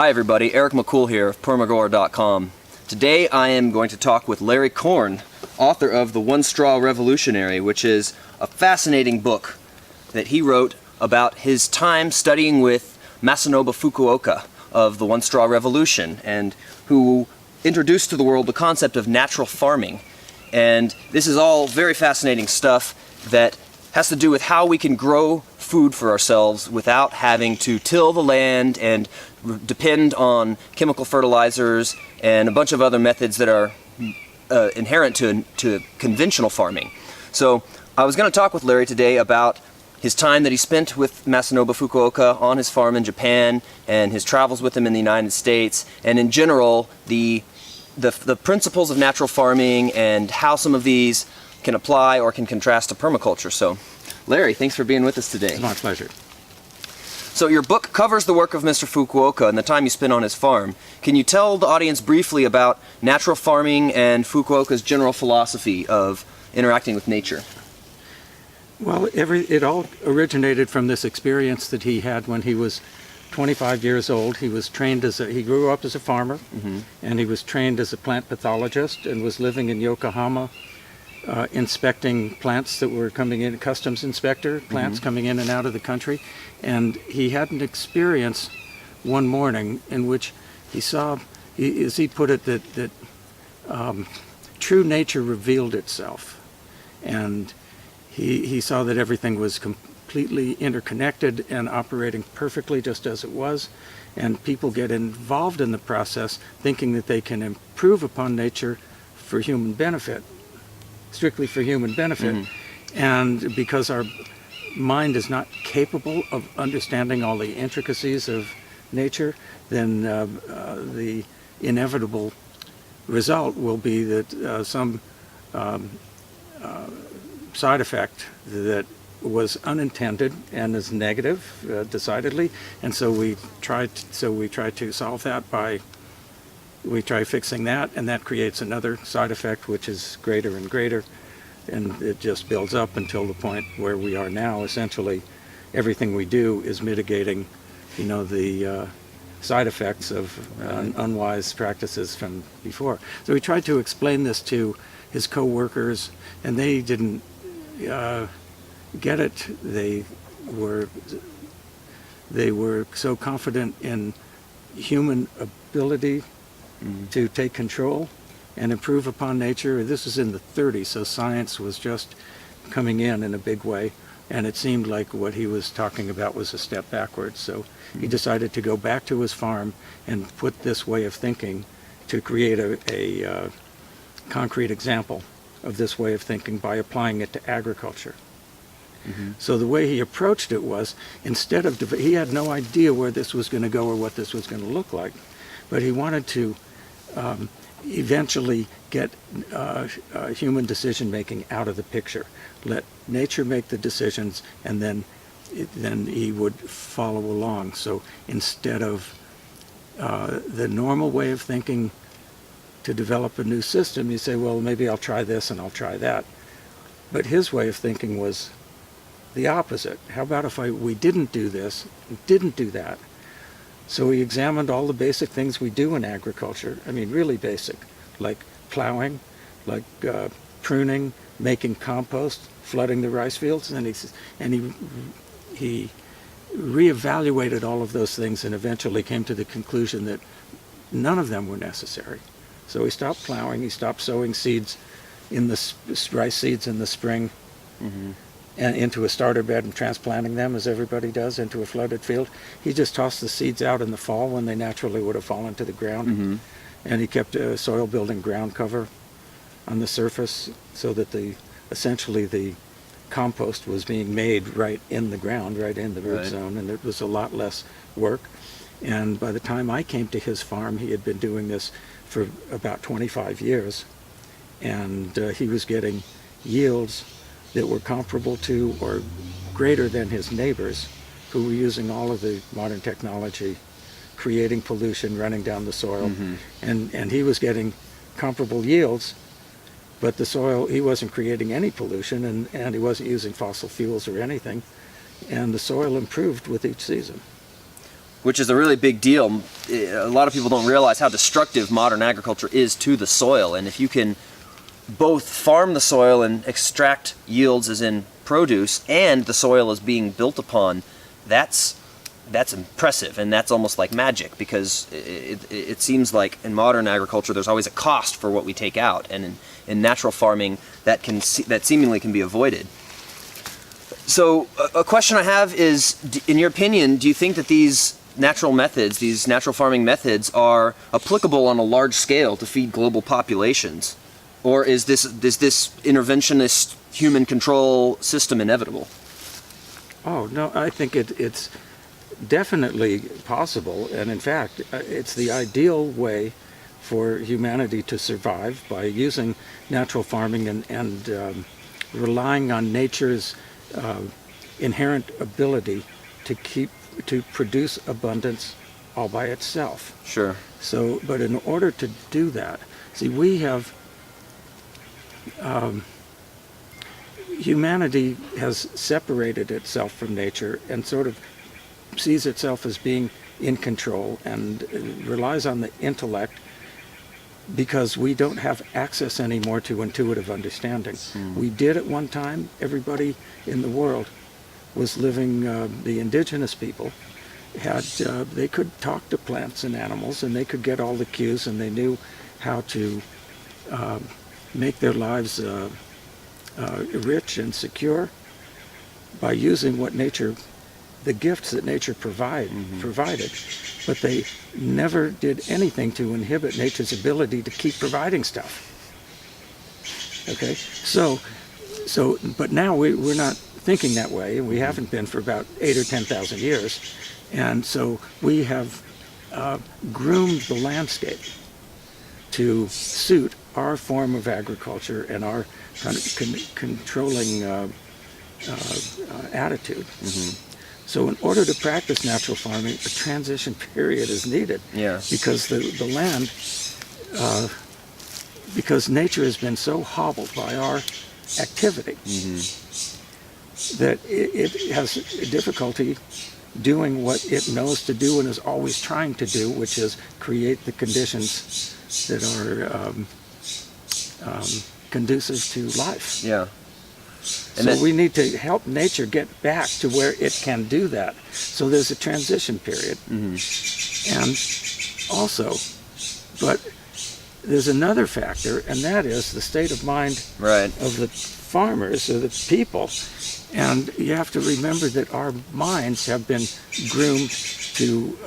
Hi everybody, Eric McCool here of permagrower.com. Today I am going to talk with Larry Korn, author of The One Straw Revolutionary, which is a fascinating book that he wrote about his time studying with Masanobu Fukuoka of the One Straw Revolution, and who introduced to the world the concept of natural farming. And this is all very fascinating stuff that has to do with how we can grow food for ourselves without having to till the land and depend on chemical fertilizers and a bunch of other methods that are inherent to conventional farming. So I was going to talk with Larry today about his time that he spent with Masanobu Fukuoka on his farm in Japan and his travels with him in the United States, and in general the principles of natural farming and how some of these can apply or can contrast to permaculture. So Larry, thanks for being with us today. It's my pleasure. So your book covers the work of Mr. Fukuoka and the time you spent on his farm. Can you tell the audience briefly about natural farming and Fukuoka's general philosophy of interacting with nature? Well, it all originated from this experience that he had when he was 25 years old. He was trained he grew up as a farmer, and he was trained as a plant pathologist and was living in Yokohama, inspecting plants that were coming in, customs inspector, plants coming in and out of the country. And he had an experience one morning in which he saw, as he put it, that true nature revealed itself. And he saw that everything was completely interconnected and operating perfectly just as it was. And people get involved in the process thinking that they can improve upon nature for human benefit, strictly for human benefit. And because our mind is not capable of understanding all the intricacies of nature, then the inevitable result will be that some side effect that was unintended and is negative, decidedly. And so we try to solve that by fixing that, and that creates another side effect which is greater and greater, and it just builds up until the point where we are now. Essentially everything we do is mitigating, the side effects of unwise practices from before. So we tried to explain this to his co-workers, and they didn't get it. They were so confident in human ability to take control and improve upon nature. This was in the 30s, so science was just coming in a big way, and it seemed like what he was talking about was a step backwards. So he decided to go back to his farm and put this way of thinking to create a concrete example of this way of thinking by applying it to agriculture. So the way he approached it was, instead of, he had no idea where this was going to go or what this was going to look like, but he wanted to eventually get human decision-making out of the picture. Let nature make the decisions, and then he would follow along. So instead of the normal way of thinking to develop a new system, you say, well, maybe I'll try this and I'll try that. But his way of thinking was the opposite. How about if we didn't do this, didn't do that? So we examined all the basic things we do in agriculture. I mean, really basic, like plowing, like pruning, making compost, flooding the rice fields. And he reevaluated all of those things and eventually came to the conclusion that none of them were necessary. So he stopped plowing, he stopped sowing seeds in the rice seeds in the spring and into a starter bed and transplanting them, as everybody does, into a flooded field. He just tossed the seeds out in the fall when they naturally would have fallen to the ground. And he kept a soil building ground cover on the surface so that essentially the compost was being made right in the ground, right in the root zone, and it was a lot less work. And by the time I came to his farm, he had been doing this for about 25 years, and he was getting yields that were comparable to or greater than his neighbors, who were using all of the modern technology, creating pollution, running down the soil. And he was getting comparable yields, but the soil, he wasn't creating any pollution, and he wasn't using fossil fuels or anything, and the soil improved with each season. which is a really big deal. A lot of people don't realize how destructive modern agriculture is to the soil, and if you can both farm the soil and extract yields as in produce, and the soil is being built upon, that's impressive, and that's almost like magic, because it seems like in modern agriculture there's always a cost for what we take out, and in natural farming that seemingly can be avoided. So a question I have is, in your opinion, do you think that these natural methods, these natural farming methods, are applicable on a large scale to feed global populations? Or is this interventionist human control system inevitable? Oh, no, I think it's definitely possible, and in fact, it's the ideal way for humanity to survive, by using natural farming and relying on nature's inherent ability to produce abundance all by itself. Sure. So, but in order to do that, see, we have humanity has separated itself from nature and sort of sees itself as being in control, and relies on the intellect, because we don't have access anymore to intuitive understanding. We did at one time. Everybody in the world was living, the indigenous people had, they could talk to plants and animals, and they could get all the cues, and they knew how to make their lives rich and secure by using what nature, the gifts that nature provided, but they never did anything to inhibit nature's ability to keep providing stuff. Okay, so but now we're not thinking that way, and we haven't been for about 8 or 10,000 years, and so we have groomed the landscape to suit our form of agriculture and our kind of controlling attitude. So in order to practice natural farming, a transition period is needed. Yeah. Because the land, because nature has been so hobbled by our activity that it has difficulty doing what it knows to do and is always trying to do, which is create the conditions that are conducive to life. Yeah. And so we need to help nature get back to where it can do that. So there's a transition period. And also, but there's another factor, and that is the state of mind of the farmers, or the people. And you have to remember that our minds have been groomed to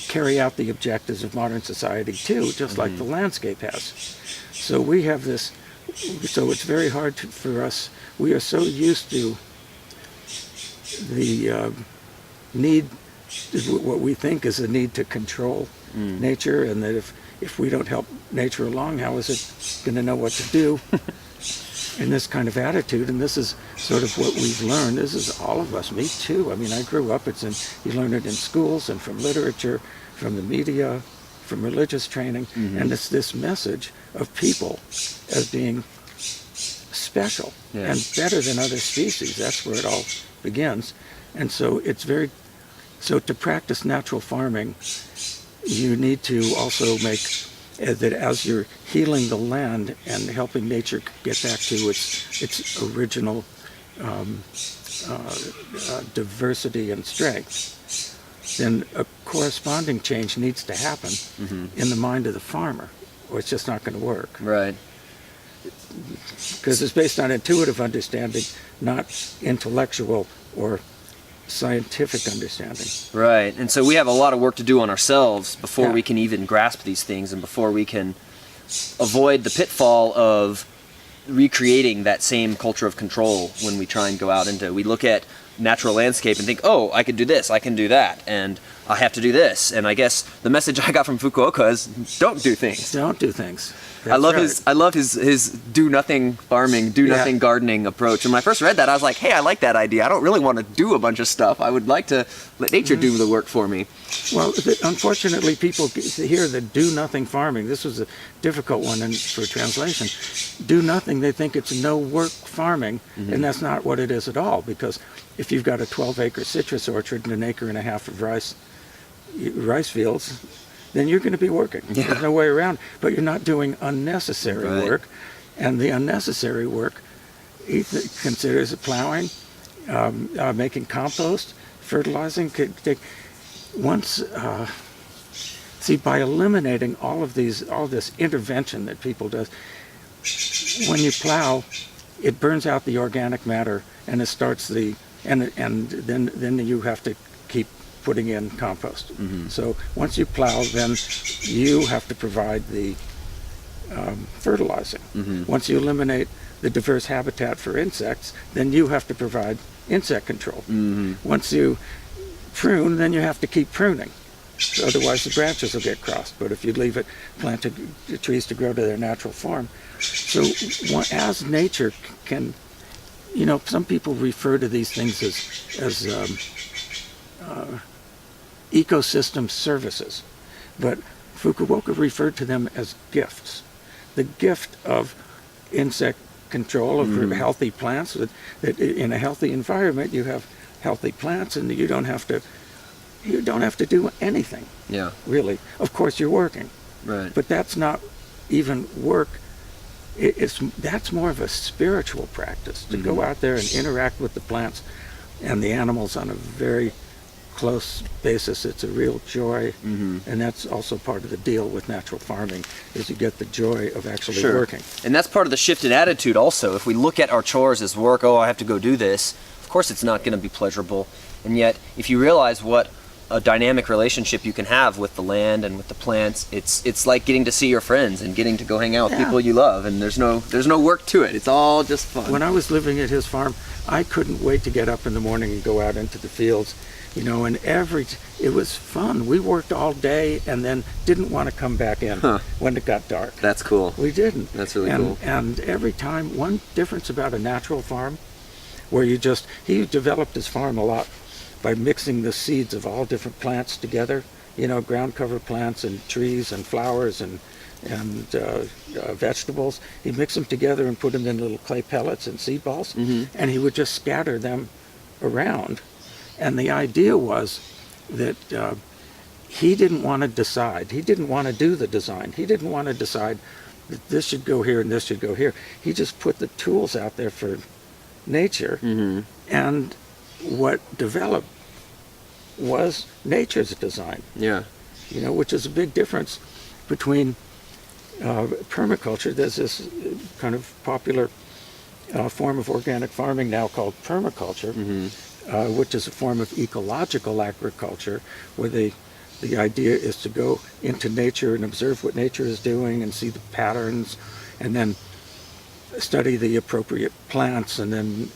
carry out the objectives of modern society too, just like the landscape has. So we have this, so it's very hard for us, we are so used to the need, what we think is a need to control nature, and that if we don't help nature along, how is it going to know what to do? In this kind of attitude, and this is sort of what we've learned. This is all of us, me too. I mean, I grew up, you learn it in schools and from literature, from the media, from religious training, and it's this message of people as being special and better than other species. That's where it all begins. And so so to practice natural farming, you need to also make that as you're healing the land and helping nature get back to its original diversity and strength, then a corresponding change needs to happen in the mind of the farmer, or it's just not going to work. Right. Because it's based on intuitive understanding, not intellectual or scientific understanding. Right. And so we have a lot of work to do on ourselves before we can even grasp these things, and before we can avoid the pitfall of recreating that same culture of control when we try and go out into, we look at natural landscape and think, oh, I can do this, I can do that, and I have to do this. And I guess the message I got from Fukuoka is, don't do things. Don't do things. I love his do nothing farming, do nothing gardening approach. And when I first read that, I was like, hey, I like that idea. I don't really want to do a bunch of stuff. I would like to let nature do the work for me. Well, unfortunately, people hear the do nothing farming. This was a difficult one for translation. Do nothing, they think it's no work farming, and that's not what it is at all, because if you've got a 12-acre citrus orchard and an acre and a half of rice fields, then you're going to be working. Yeah. There's no way around. But you're not doing unnecessary Right. work. And the unnecessary work, he considers plowing, making compost, fertilizing. By eliminating all this intervention that people do, when you plow, it burns out the organic matter, and it starts then you have to keep putting in compost. Mm-hmm. So once you plow, then you have to provide the fertilizing. Mm-hmm. Once you eliminate the diverse habitat for insects, then you have to provide insect control. Mm-hmm. Once you prune, then you have to keep pruning. Otherwise the branches will get crossed. But if you leave it, plant the trees to grow to their natural form. So as nature can, some people refer to these things as ecosystem services, but Fukuoka referred to them as gifts. The gift of insect control of healthy plants, that in a healthy environment you have healthy plants and you don't have to do anything. Yeah. Really. Of course you're working. Right. But that's not even work. That's more of a spiritual practice, to go out there and interact with the plants and the animals on a very close basis. It's a real joy, and that's also part of the deal with natural farming, is you get the joy of actually working. And that's part of the shift in attitude also. If we look at our chores as work, I have to go do this, of course it's not going to be pleasurable. And yet, if you realize what a dynamic relationship you can have with the land and with the plants, it's like getting to see your friends and getting to go hang out with people you love, and there's no work to it. It's all just fun. When I was living at his farm, I couldn't wait to get up in the morning and go out into the fields, and it was fun. We worked all day and then didn't want to come back in when it got dark. That's cool. We didn't. That's really cool. And every time, one difference about a natural farm, where he developed his farm a lot by mixing the seeds of all different plants together, ground cover plants and trees and flowers and vegetables. He'd mix them together and put them in little clay pellets and seed balls, and he would just scatter them around. And the idea was that he didn't want to decide. He didn't want to do the design. He didn't want to decide that this should go here and this should go here. He just put the tools out there for nature, and what developed was nature's design. Yeah. Which is a big difference between permaculture. There's this kind of popular form of organic farming now called permaculture, which is a form of ecological agriculture, where the idea is to go into nature and observe what nature is doing and see the patterns, and then study the appropriate plants, and then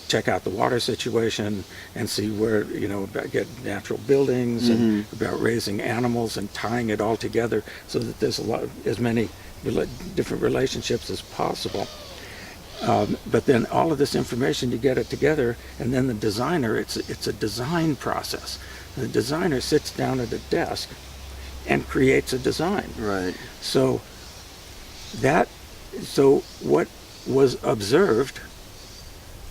check out the water situation and see where, about get natural buildings and about raising animals and tying it all together so that there's as many different relationships as possible. But then all of this information, you get it together, and then the designer, it's a design process. The designer sits down at a desk and creates a design. Right. So what was observed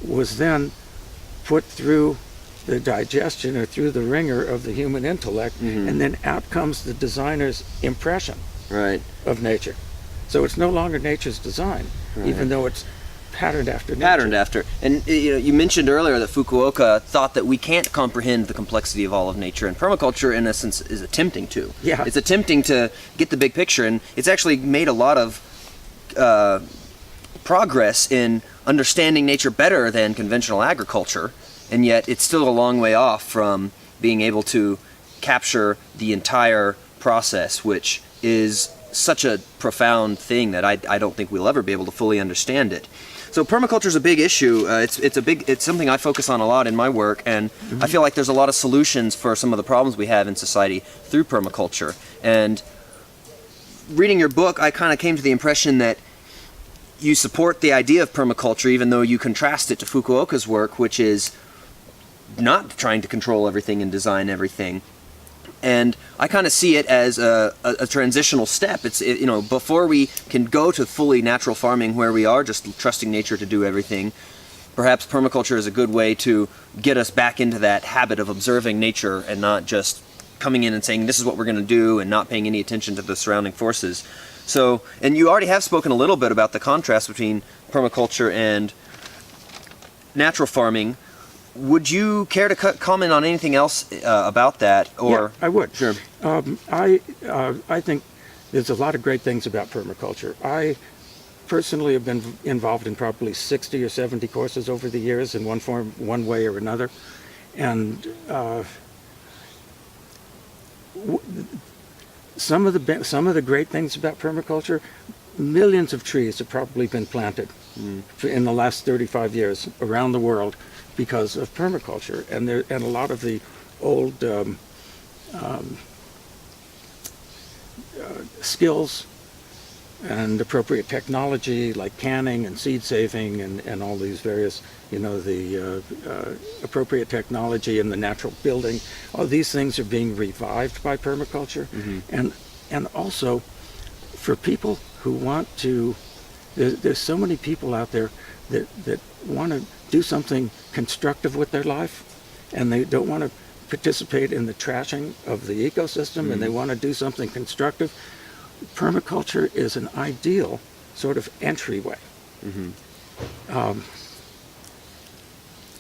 was then put through the digestion or through the ringer of the human intellect, and then out comes the designer's impression of nature. So it's no longer nature's design, even though it's patterned after nature. Patterned after. And you mentioned earlier that Fukuoka thought that we can't comprehend the complexity of all of nature, and permaculture in essence is attempting to. Yeah. It's attempting to get the big picture, and it's actually made a lot of progress in understanding nature better than conventional agriculture, and yet it's still a long way off from being able to capture the entire process, which is such a profound thing that I don't think we'll ever be able to fully understand it. So permaculture is a big issue. It's something I focus on a lot in my work, and I feel like there's a lot of solutions for some of the problems we have in society through permaculture. And reading your book, I kind of came to the impression that you support the idea of permaculture, even though you contrast it to Fukuoka's work, which is not trying to control everything and design everything. And I kind of see it as a transitional step. Before we can go to fully natural farming, where we are just trusting nature to do everything, perhaps permaculture is a good way to get us back into that habit of observing nature and not just coming in and saying this is what we're going to do and not paying any attention to the surrounding forces. So, and you already have spoken a little bit about the contrast between permaculture and natural farming. Would you care to comment on anything else about that? Or yeah, I would. Sure. I think there's a lot of great things about permaculture. I personally have been involved in probably 60 or 70 courses over the years in one form, one way or another. And some of the great things about permaculture, millions of trees have probably been planted in the last 35 years around the world because of permaculture, and a lot of the old skills and appropriate technology like canning and seed saving and all these various, the appropriate technology in the natural building, all these things are being revived by permaculture. And also for people who want to, there's so many people out there that want to do something constructive with their life, and they don't want to participate in the trashing of the ecosystem, and they want to do something constructive. Permaculture is an ideal sort of entryway.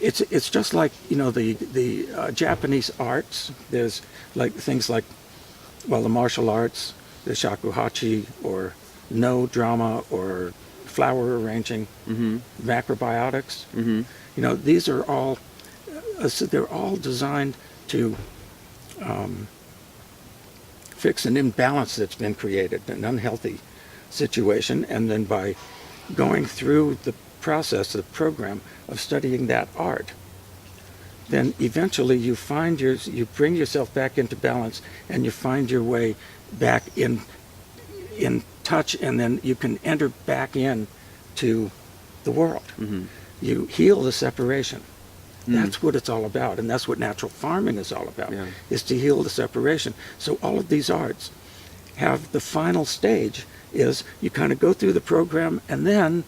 It's just like the Japanese arts. There's like things like, well, the martial arts, the shakuhachi or no drama or flower arranging, macrobiotics. These are all they're all designed to fix an imbalance that's been created, an unhealthy situation, and then by going through the process, the program of studying that art, then eventually you bring yourself back into balance, and you find your way back in touch, and then you can enter back in to the world. You heal the separation. That's what it's all about, and that's what natural farming is all about, is to heal the separation. So all of these arts have the final stage is you kind of go through the program, and then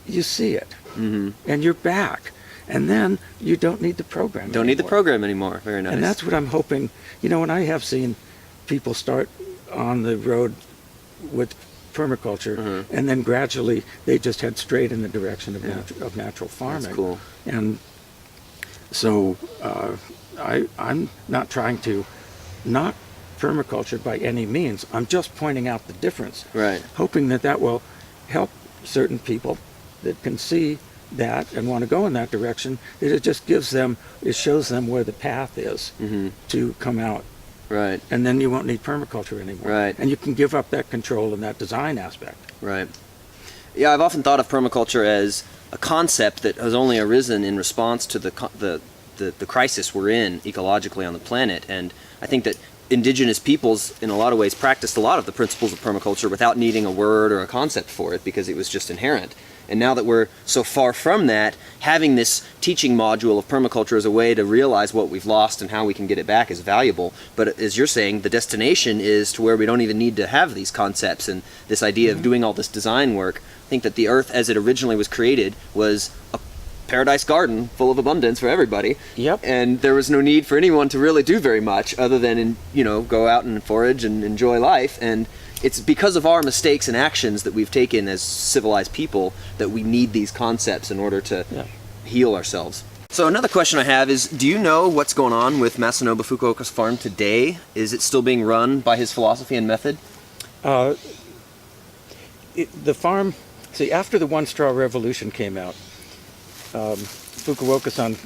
you see it, and you're back, and then you don't need the program Don't need the program anymore. Very nice. And that's what I'm hoping, and I have seen people start on the road with permaculture, and then gradually they just head straight in the direction of natural farming. That's cool. And so I'm not trying to knock permaculture by any means. I'm just pointing out the difference, hoping that will help certain people that can see that and want to go in that direction. It shows them where the path is to come out. Right. And then you won't need permaculture anymore. Right. And you can give up that control and that design aspect. Right. Yeah, I've often thought of permaculture as a concept that has only arisen in response to the crisis we're in ecologically on the planet. And I think that indigenous peoples, in a lot of ways, practiced a lot of the principles of permaculture without needing a word or a concept for it, because it was just inherent. And now that we're so far from that, having this teaching module of permaculture as a way to realize what we've lost and how we can get it back is valuable. But as you're saying, the destination is to where we don't even need to have these concepts and this idea of doing all this design work. I think that the earth as it originally was created was a paradise garden full of abundance for everybody. Yep. And there was no need for anyone to really do very much other than, go out and forage and enjoy life. And it's because of our mistakes and actions that we've taken as civilized people that we need these concepts in order to heal ourselves. So another question I have is, do you know what's going on with Masanobu Fukuoka's farm today? Is it still being run by his philosophy and method? The farm, after the One Straw Revolution came out, Fukuoka-san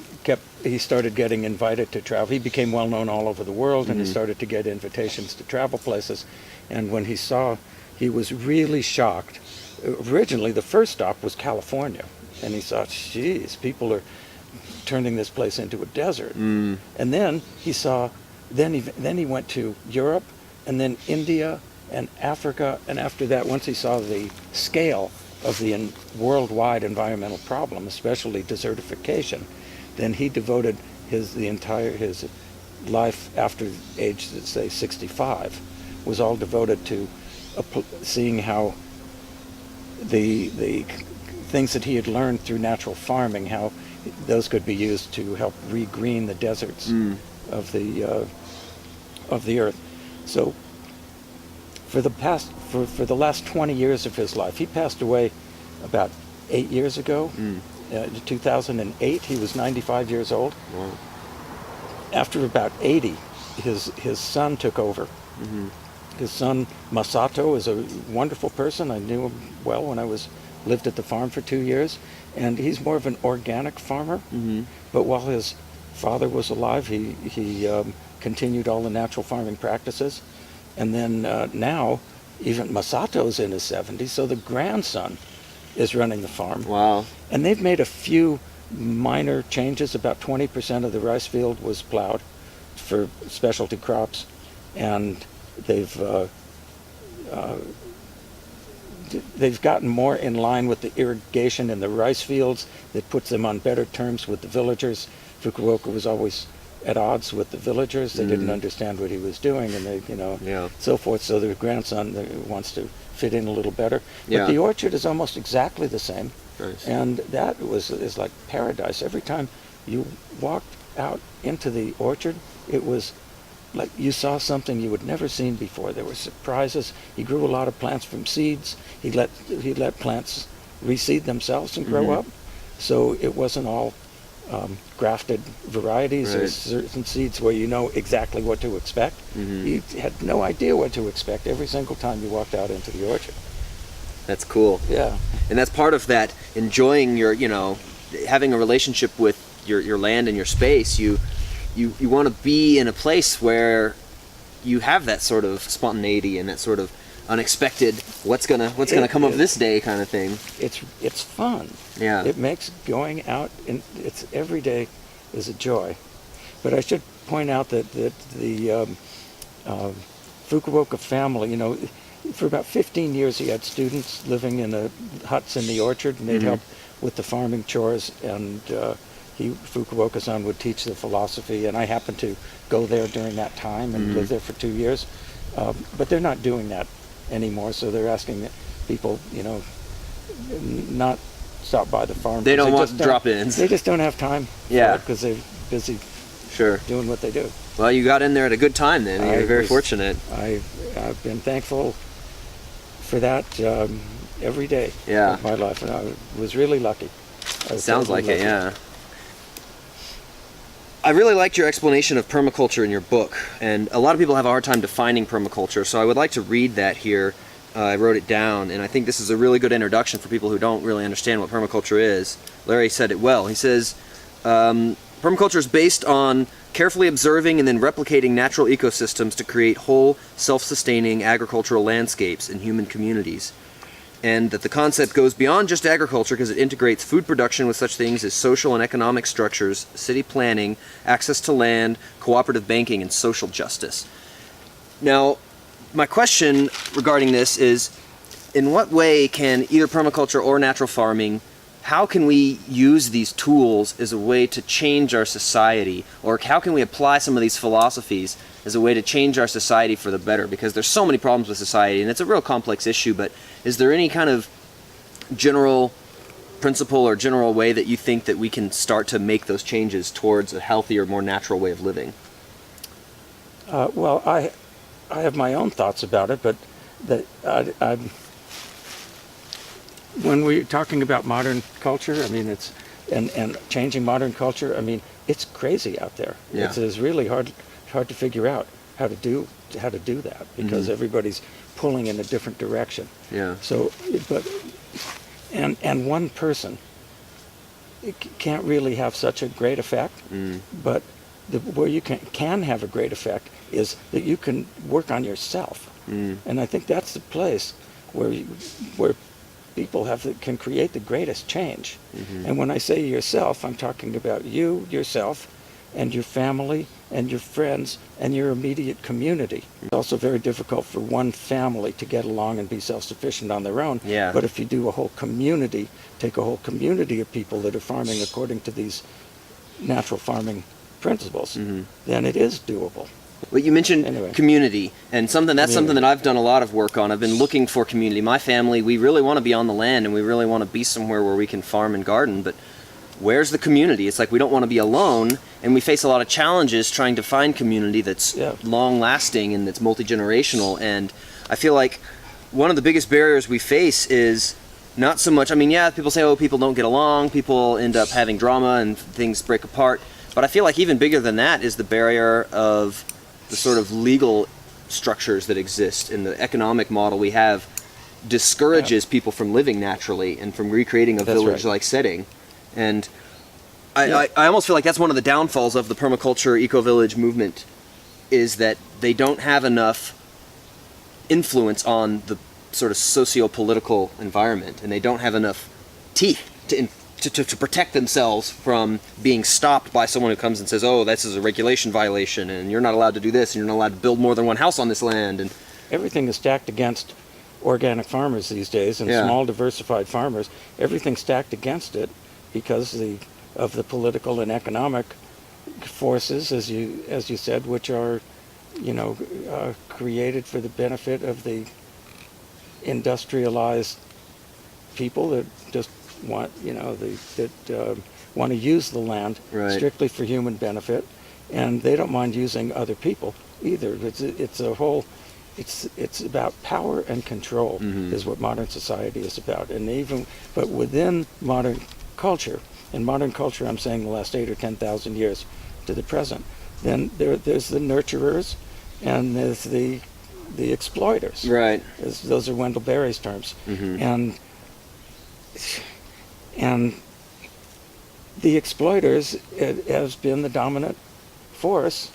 he started getting invited to travel. He became well known all over the world, and he started to get invitations to travel places. And when he was really shocked. Originally, the first stop was California, and he thought, geez, people are turning this place into a desert. And then then he went to Europe, and then India and Africa, and after that, once he saw the scale of the worldwide environmental problem, especially desertification, then he devoted his life after age, say, 65, was all devoted to seeing how the things that he had learned through natural farming, how those could be used to help regreen the deserts of the earth. So for the last 20 years of his life, he passed away about 8 years ago. In 2008, he was 95 years old. Wow. After about 80, his son took over. His son Masato is a wonderful person. I knew him well when I lived at the farm for 2 years, and he's more of an organic farmer. But while his father was alive, he continued all the natural farming practices. And then now, even Masato's in his 70s, so the grandson is running the farm. Wow. And they've made a few minor changes. About 20% of the rice field was plowed for specialty crops, and they've gotten more in line with the irrigation in the rice fields. That puts them on better terms with the villagers. Fukuoka was always at odds with the villagers. They didn't understand what he was doing, and they, so forth. So their grandson wants to fit in a little better. But the orchard is almost exactly the same. Nice. And that is like paradise. Every time you walked out into the orchard, it was like you saw something you had never seen before. There were surprises. He grew a lot of plants from seeds. He let plants reseed themselves and grow up. So it wasn't all grafted varieties. Right. There's certain seeds where you know exactly what to expect. You had no idea what to expect every single time you walked out into the orchard. That's cool. Yeah. And that's part of that enjoying your, having a relationship with your land and your space. You want to be in a place where you have that sort of spontaneity and that sort of unexpected what's gonna come of this day kind of thing. It's fun. Yeah. It makes going out, and it's every day is a joy. But I should point out that the Fukuoka family, for about 15 years he had students living in the huts in the orchard, and they'd help with the farming chores, and Fukuoka-san would teach the philosophy, and I happened to go there during that time and live there for 2 years. But they're not doing that anymore, so they're asking that people, not stop by the farm. They don't want drop-ins. They just don't have time. Yeah. Because they're busy Sure. doing what they do. Well, you got in there at a good time then. You're very fortunate. I've been thankful for that every day of my life, and I was really lucky. Sounds like it, yeah. I really liked your explanation of permaculture in your book, and a lot of people have a hard time defining permaculture, so I would like to read that here. I wrote it down, and I think this is a really good introduction for people who don't really understand what permaculture is. Larry said it well. He says, permaculture is based on carefully observing and then replicating natural ecosystems to create whole, self-sustaining agricultural landscapes and human communities. And that the concept goes beyond just agriculture because it integrates food production with such things as social and economic structures, city planning, access to land, cooperative banking, and social justice. Now, my question regarding this is, in what way can either permaculture or natural farming, how can we use these tools as a way to change our society? Or how can we apply some of these philosophies as a way to change our society for the better? Because there's so many problems with society, and it's a real complex issue, but is there any kind of general principle or general way that you think that we can start to make those changes towards a healthier, more natural way of living? Well, I have my own thoughts about it, but when we're talking about modern culture, I mean, it's and changing modern culture, I mean, it's crazy out there. Yeah. It's really hard to figure out how to do that, because everybody's pulling in a different direction. Yeah. So, and one person can't really have such a great effect, but where you can have a great effect is that you can work on yourself, and I think that's the place where people can create the greatest change. And when I say yourself, I'm talking about you, yourself, and your family, and your friends, and your immediate community. It's also very difficult for one family to get along and be self-sufficient on their own. Yeah. But if you do a whole community, take a whole community of people that are farming according to these natural farming principles, then it is doable. Well, you mentioned Anyway. community, and that's something that I've done a lot of work on. I've been looking for community. My family, we really want to be on the land, and we really want to be somewhere where we can farm and garden, but where's the community? It's like we don't want to be alone, and we face a lot of challenges trying to find community that's long-lasting and that's multi-generational. And I feel like one of the biggest barriers we face is not so much, I mean, yeah, people say, oh, people don't get along, people end up having drama and things break apart, but I feel like even bigger than that is the barrier of the sort of legal structures that exist, and the economic model we have discourages people from living naturally and from recreating a village-like setting. And I almost feel like that's one of the downfalls of the permaculture eco-village movement, is that they don't have enough influence on the sort of socio-political environment, and they don't have enough teeth to protect themselves from being stopped by someone who comes and says, oh, this is a regulation violation, and you're not allowed to do this, and you're not allowed to build more than one house on this land. And everything is stacked against organic farmers these days, and small diversified farmers. Everything's stacked against it because of the political and economic forces, as you said, which are, created for the benefit of the industrialized people that just want, want to use the land strictly for human benefit, and they don't mind using other people either. It's about power and control is what modern society is about. And but within modern culture, in modern culture, I'm saying the last 8,000 or 10,000 years to the present, then there's the nurturers and there's the exploiters. Right. Those are Wendell Berry's terms. And the exploiters has been the dominant force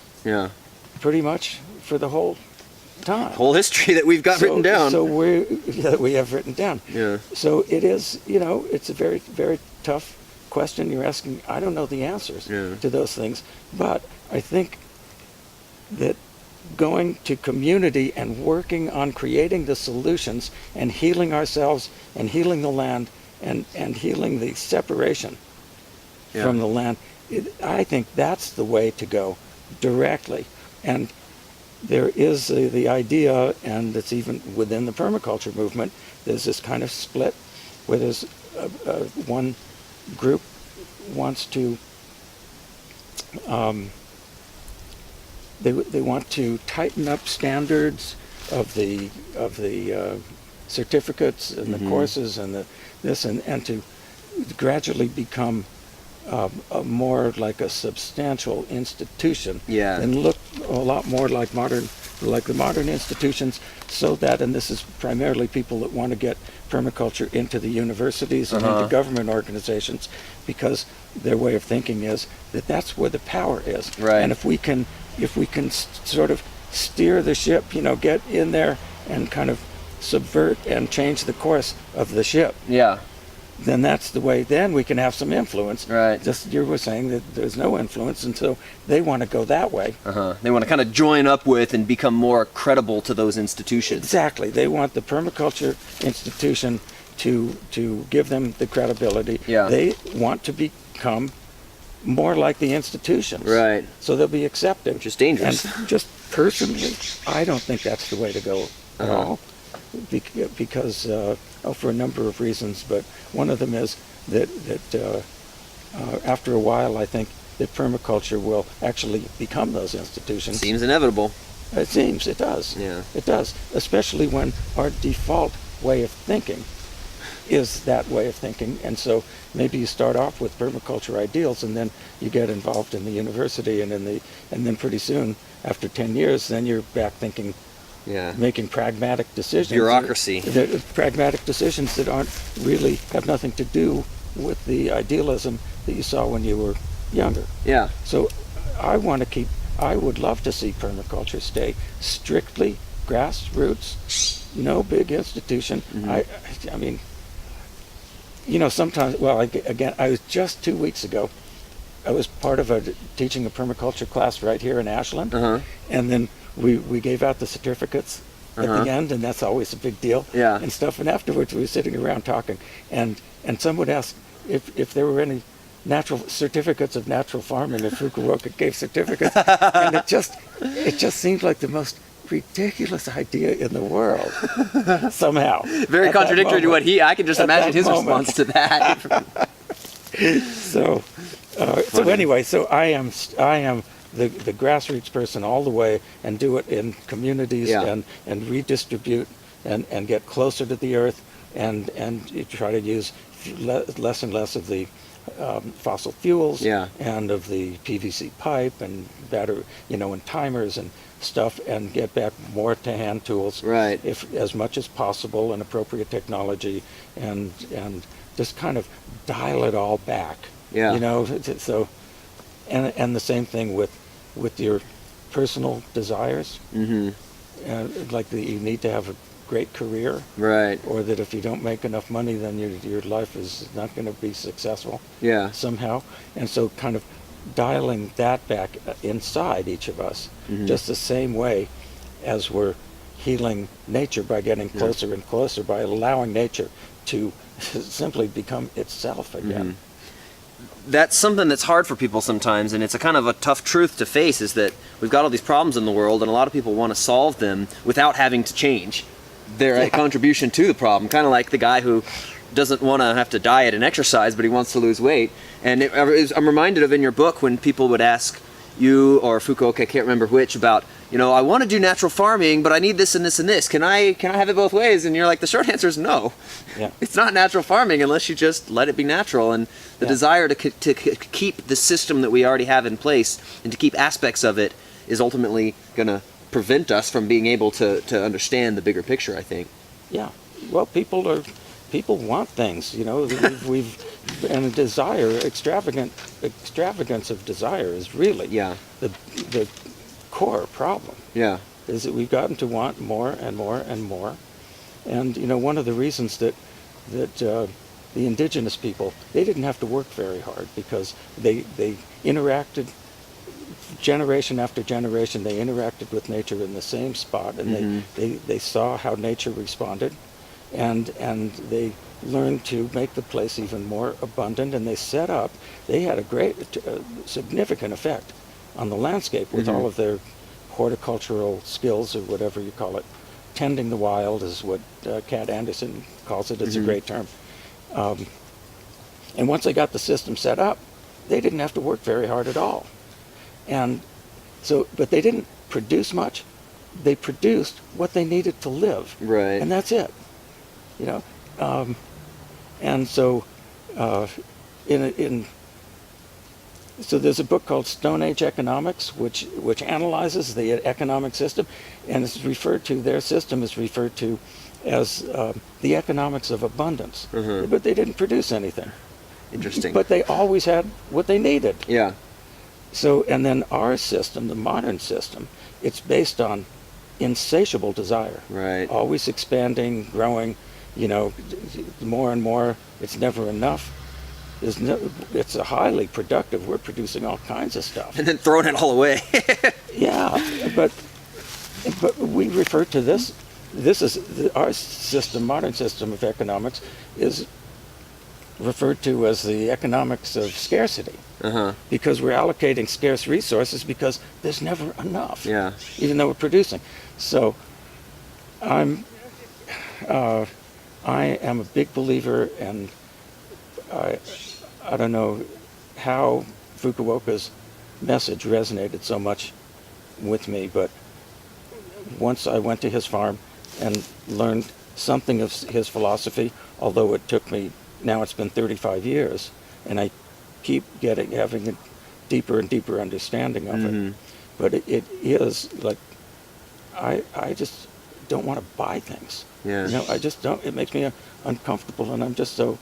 pretty much for the whole time. Whole history that we've got written down. So we have written down. Yeah. So it is, it's a very, very tough question you're asking. I don't know the answers to those things, but I think that going to community and working on creating the solutions and healing ourselves and healing the land and healing the separation from the land, I think that's the way to go directly. And there is the idea, and it's even within the permaculture movement, there's this kind of split where there's one group wants to they want to tighten up standards of the certificates and the courses and and to gradually become more like a substantial institution and look a lot more like the modern institutions, so that, and this is primarily people that want to get permaculture into the universities and into government organizations, because their way of thinking is that that's where the power is. Right. And if we can sort of steer the ship, get in there and kind of subvert and change the course of the ship, then that's the way, then we can have some influence. Right. Just you were saying that there's no influence, and so they want to go that way. They want to kind of join up with and become more credible to those institutions. Exactly. They want the permaculture institution to give them the credibility. They want to become more like the institutions. Right. So they'll be accepted. Which is dangerous. And just personally, I don't think that's the way to go at all. Because for a number of reasons, but one of them is that after a while, I think that permaculture will actually become those institutions. Seems inevitable. It does. Yeah. It does, especially when our default way of thinking is that way of thinking. And so maybe you start off with permaculture ideals, and then you get involved in the university, and then pretty soon, after 10 years, then you're back thinking, making pragmatic decisions. Bureaucracy. Pragmatic decisions that have nothing to do with the idealism that you saw when you were younger. Yeah. So I would love to see permaculture stay strictly grassroots, no big institution. I mean, sometimes, I was just 2 weeks ago, I was part of teaching a permaculture class right here in Ashland, and then we gave out the certificates at the end, and that's always a big deal and stuff. And afterwards, we were sitting around talking, and someone asked if there were any natural certificates of natural farming, if Fukuoka gave certificates, and it just seemed like the most ridiculous idea in the world. Somehow, Very contradictory to what I can just at imagine that his moment. response to that. So anyway, so I am the grassroots person all the way, and do it in communities, Yeah. and redistribute and get closer to the earth, and you try to use less and less of the fossil fuels, Yeah. and of the PVC pipe and battery, and timers and stuff, and get back more to hand tools, Right. if as much as possible, and appropriate technology, and just kind of dial it all back. Yeah. So, and the same thing with your personal desires. Mm-hmm. Like that you need to have a great career, Right. or that if you don't make enough money, then your life is not going to be successful Yeah. somehow. And so kind of dialing that back inside each of us, Mhm. just the same way as we're healing nature by getting closer and closer, by allowing nature to simply become itself again. That's something that's hard for people sometimes, and it's a kind of a tough truth to face, is that we've got all these problems in the world, and a lot of people want to solve them without having to change their contribution to the problem. Kind of like the guy who doesn't want to have to diet and exercise, but he wants to lose weight. And I'm reminded of in your book when people would ask you or Fukuoka, I can't remember which, about, I want to do natural farming, but I need this and this and this. Can I have it both ways? And you're like, the short answer is no. Yeah. It's not natural farming unless you just let it be natural. And the desire to keep the system that we already have in place and to keep aspects of it is ultimately going to prevent us from being able to understand the bigger picture, I think. Yeah. Well, people want things, we've and a desire, extravagance of desire is really the core problem. Yeah. Is that we've gotten to want more and more and more. And one of the reasons that the indigenous people, they didn't have to work very hard, because they interacted generation after generation. They interacted with nature in the same spot, and they saw how nature responded, and they learned to make the place even more abundant, and they had a great significant effect on the landscape with all of their horticultural skills, or whatever you call it. Tending the wild is what Cat Anderson calls it. It's a great term. And once they got the system set up, they didn't have to work very hard at all. And so, but they didn't produce much. They produced what they needed to live. Right. And that's it. And so, so there's a book called Stone Age Economics, which analyzes the economic system, and their system is referred to as the economics of abundance. But they didn't produce anything. Interesting. But they always had what they needed. Yeah. So, and then our system, the modern system, it's based on insatiable desire. Right. Always expanding, growing, more and more. It's never enough. It's a highly productive. We're producing all kinds of stuff. And then throwing it all away. Yeah, but we refer to this. This is our system. Modern system of economics is referred to as the economics of scarcity. Because we're allocating scarce resources because there's never enough. Yeah. Even though we're producing. So I am a big believer, and I don't know how Fukuoka's message resonated so much with me, but once I went to his farm and learned something of his philosophy, although it took me, now it's been 35 years, and I keep having a deeper and deeper understanding of it. But it is like, I just don't want to buy things. Yeah. I just don't. It makes me uncomfortable, and I'm just so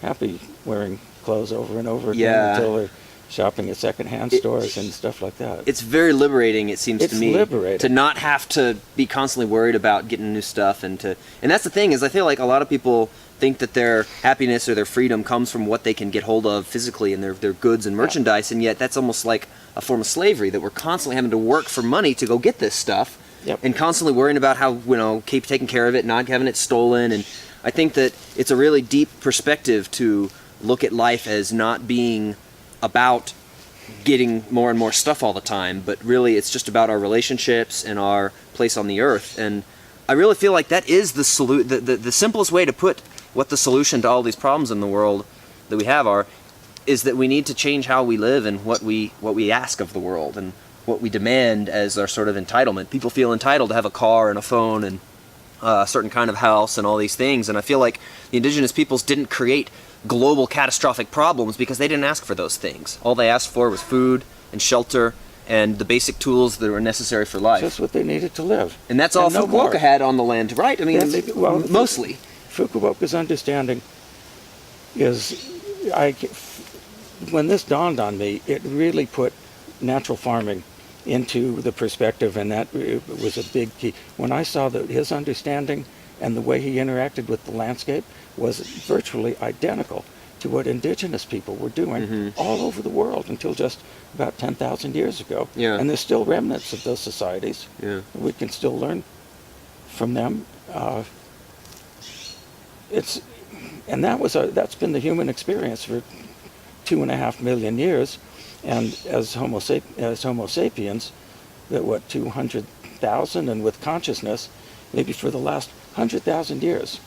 happy wearing clothes over and over again until they're shopping at secondhand stores and stuff like that. It's very liberating, it seems to me. It's liberating. To not have to be constantly worried about getting new stuff, and that's the thing, is I feel like a lot of people think that their happiness or their freedom comes from what they can get hold of physically in their goods and merchandise, and yet that's almost like a form of slavery, that we're constantly having to work for money to go get this stuff. And constantly worrying about how, keep taking care of it, not having it stolen. And I think that it's a really deep perspective to look at life as not being about getting more and more stuff all the time, but really it's just about our relationships and our place on the earth. And I really feel like that is the simplest way to put what the solution to all these problems in the world that we have is that we need to change how we live and what we ask of the world and what we demand as our sort of entitlement. People feel entitled to have a car and a phone and a certain kind of house and all these things, and I feel like the indigenous peoples didn't create global catastrophic problems because they didn't ask for those things. All they asked for was food and shelter and the basic tools that were necessary for life. Just what they needed to live. And that's all no Fukuoka more. had on the land, right? I mean, mostly. Fukuoka's understanding is, when this dawned on me, it really put natural farming into the perspective, and that was a big key. When I saw that his understanding and the way he interacted with the landscape was virtually identical to what indigenous people were doing all over the world until just about 10,000 years ago. Yeah. And there's still remnants of those societies. Yeah. We can still learn from them. That's been the human experience for 2.5 million years, and as Homo sapiens, that 200,000, and with consciousness, maybe for the last 100,000 years.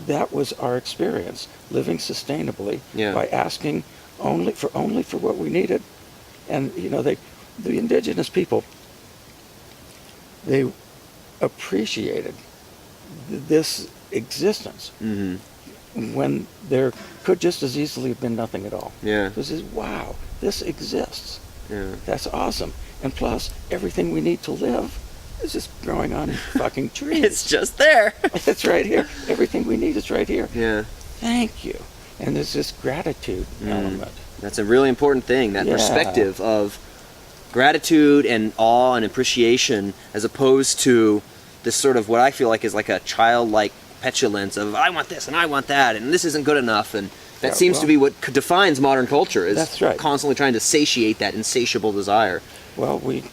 That was our experience, living sustainably by asking only for what we needed. And the indigenous people, they appreciated this existence when there could just as easily have been nothing at all. Yeah. This is, wow, this exists. Yeah. That's awesome. And plus, everything we need to live is just growing on fucking trees. It's just there. It's right here. Everything we need is right here. Yeah. Thank you. And there's this gratitude element. That's a really important thing, that Yeah. perspective of gratitude and awe and appreciation, as opposed to this sort of what I feel like is like a childlike petulance of I want this and I want that and this isn't good enough, and that Yeah, seems to be what defines modern culture, is That's right. constantly trying to satiate that insatiable desire. Well, we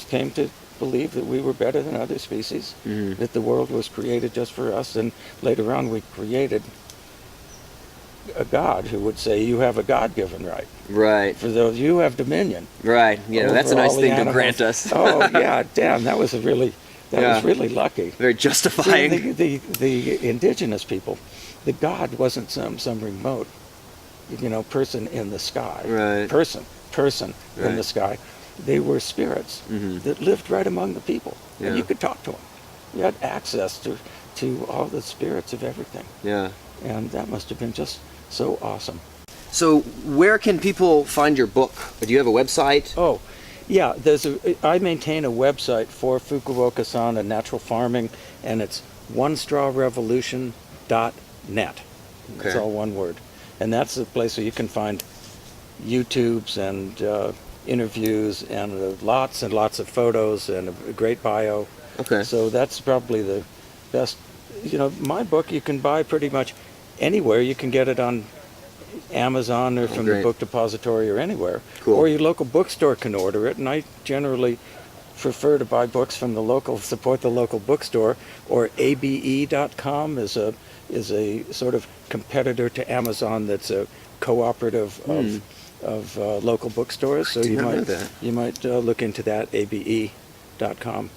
came to believe that we were better than other species, that the world was created just for us, and later on we created a God who would say, you have a God-given right. Right. For those, you have dominion. Right. Yeah, that's a over nice all the thing to animals. grant us. Oh, yeah, damn, that was really lucky. Very justifying. The indigenous people, the God wasn't some remote, person in the sky. Right. Person in Right. the sky. They were spirits that lived right among the people. Yeah. And you could talk to them. You had access to all the spirits of everything. Yeah. And that must have been just so awesome. So where can people find your book? Do you have a website? Oh, yeah, I maintain a website for Fukuoka-san and natural farming, and it's onestrawrevolution.net. It's Okay. all one word. And that's the place where you can find YouTubes and interviews and lots and lots of photos and a great bio. Okay. So that's probably the best. My book you can buy pretty much anywhere. You can get it on Amazon or from the great. book depository or anywhere. Cool. Or your local bookstore can order it, and I generally prefer to buy books from support the local bookstore, or abe.com is a sort of competitor to Amazon that's a cooperative of local bookstores. So did not know that. you might look into that, abe.com.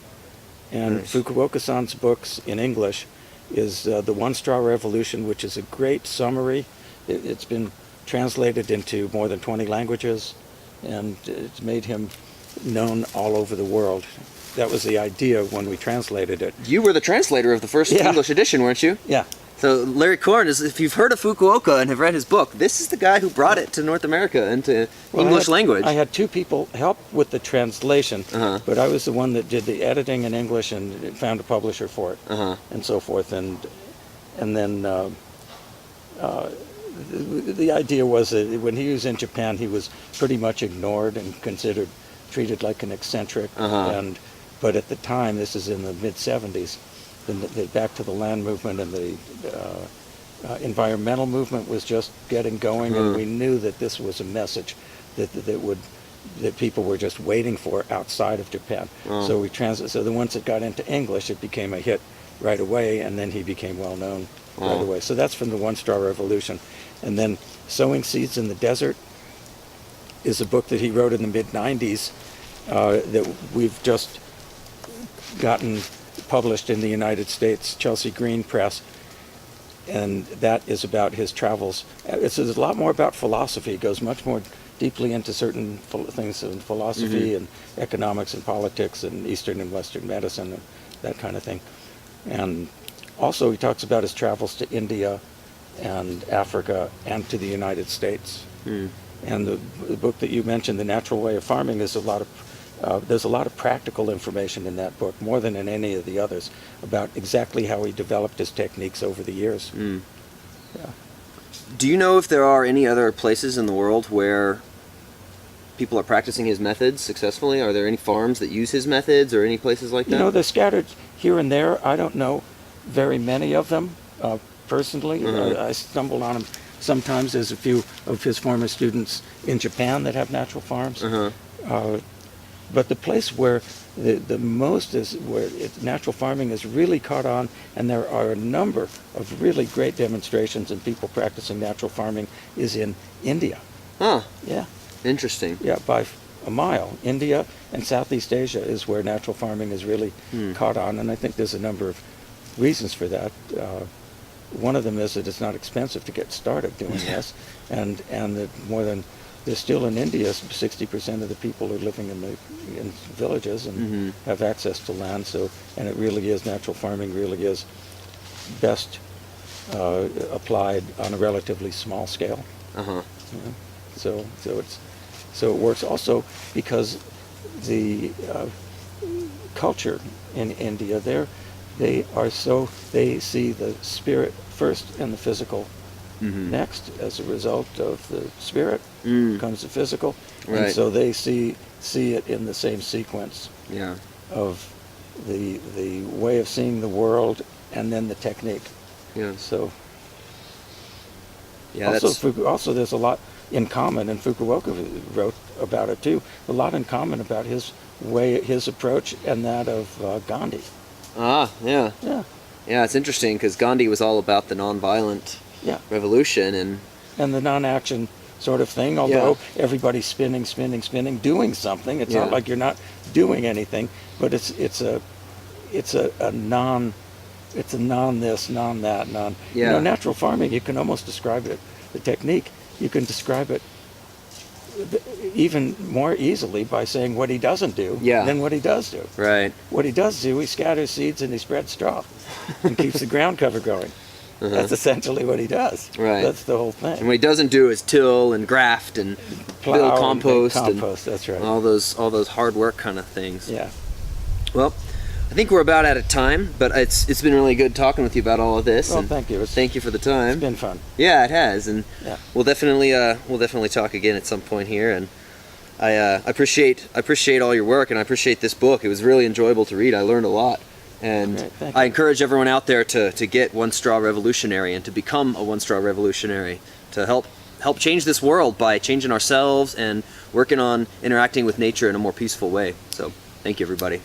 And Nice. Fukuoka-san's books in English is The One Straw Revolution, which is a great summary. It's been translated into more than 20 languages, and it's made him known all over the world. That was the idea when we translated it. You were the translator of the first Yeah. English edition, weren't you? Yeah. So Larry Korn is, if you've heard of Fukuoka and have read his book, this is the guy who brought it to North America into Well, English language. I had two people help with the translation, Uh-huh. but I was the one that did the editing in English and found a publisher for it, Uh-huh. and so forth. And then the idea was that when he was in Japan, he was pretty much ignored and treated like an eccentric. Uh-huh. But at the time, this is in the mid-'70s, the Back to the Land movement and the environmental movement was just getting going, and we knew that this was a message that people were just waiting for outside of Japan. So so once it got into English, it became a hit right away, and then he became well known right away. So that's from the One Straw Revolution. And then Sowing Seeds in the Desert is a book that he wrote in the mid-90s that we've just gotten published in the United States, Chelsea Green Press. And that is about his travels. It's a lot more about philosophy. It goes much more deeply into certain things in philosophy and economics and politics and Eastern and Western medicine and that kind of thing. And also he talks about his travels to India and Africa and to the United States. And the book that you mentioned, The Natural Way of Farming, is there's a lot of practical information in that book, more than in any of the others, about exactly how he developed his techniques over the years. Yeah. Do you know if there are any other places in the world where people are practicing his methods successfully? Are there any farms that use his methods or any places like that? You know, they're scattered here and there. I don't know very many of them personally. I stumbled on them sometimes. There's a few of his former students in Japan that have natural farms. But the place where the most is where natural farming has really caught on, and there are a number of really great demonstrations and people practicing natural farming, is in India. Yeah. Interesting. Yeah, by a mile. India and Southeast Asia is where natural farming has really caught on, and I think there's a number of reasons for that. One of them is that it's not expensive to get started doing this, and that there's still in India 60% of the people are living in villages and have access to land. So, and it really is, natural farming really is best applied on a relatively small scale. Yeah. So it works also because the culture in India they see the spirit first and the physical next. As a result of the spirit comes the physical, and so they see it in the same sequence of the way of seeing the world and then the technique. So also there's a lot in common, and Fukuoka wrote about it too. A lot in common about his approach and that of Gandhi. Yeah, it's interesting because Gandhi was all about the nonviolent revolution and the non-action sort of thing, although everybody's spinning, doing something. It's not like you're not doing anything, but it's a non this, non that, non. You know, natural farming, you can almost describe it, the technique, you can describe it even more easily by saying what he doesn't do than what he does do. What he does do, he scatters seeds and he spreads straw and keeps the ground cover going. That's essentially what he does. That's the whole thing. And what he doesn't do is till and graft and build compost. That's right. All those hard work kind of things. Yeah. Well, I think we're about out of time, but it's been really good talking with you about all of this. Well, thank you. Thank you for the time. It's been fun. Yeah, it has, and we'll definitely talk again at some point here. And I appreciate all your work, and I appreciate this book. It was really enjoyable to read. I learned a lot. And I encourage everyone out there to get One Straw Revolutionary and to become a One Straw Revolutionary, to help change this world by changing ourselves and working on interacting with nature in a more peaceful way. So thank you, everybody.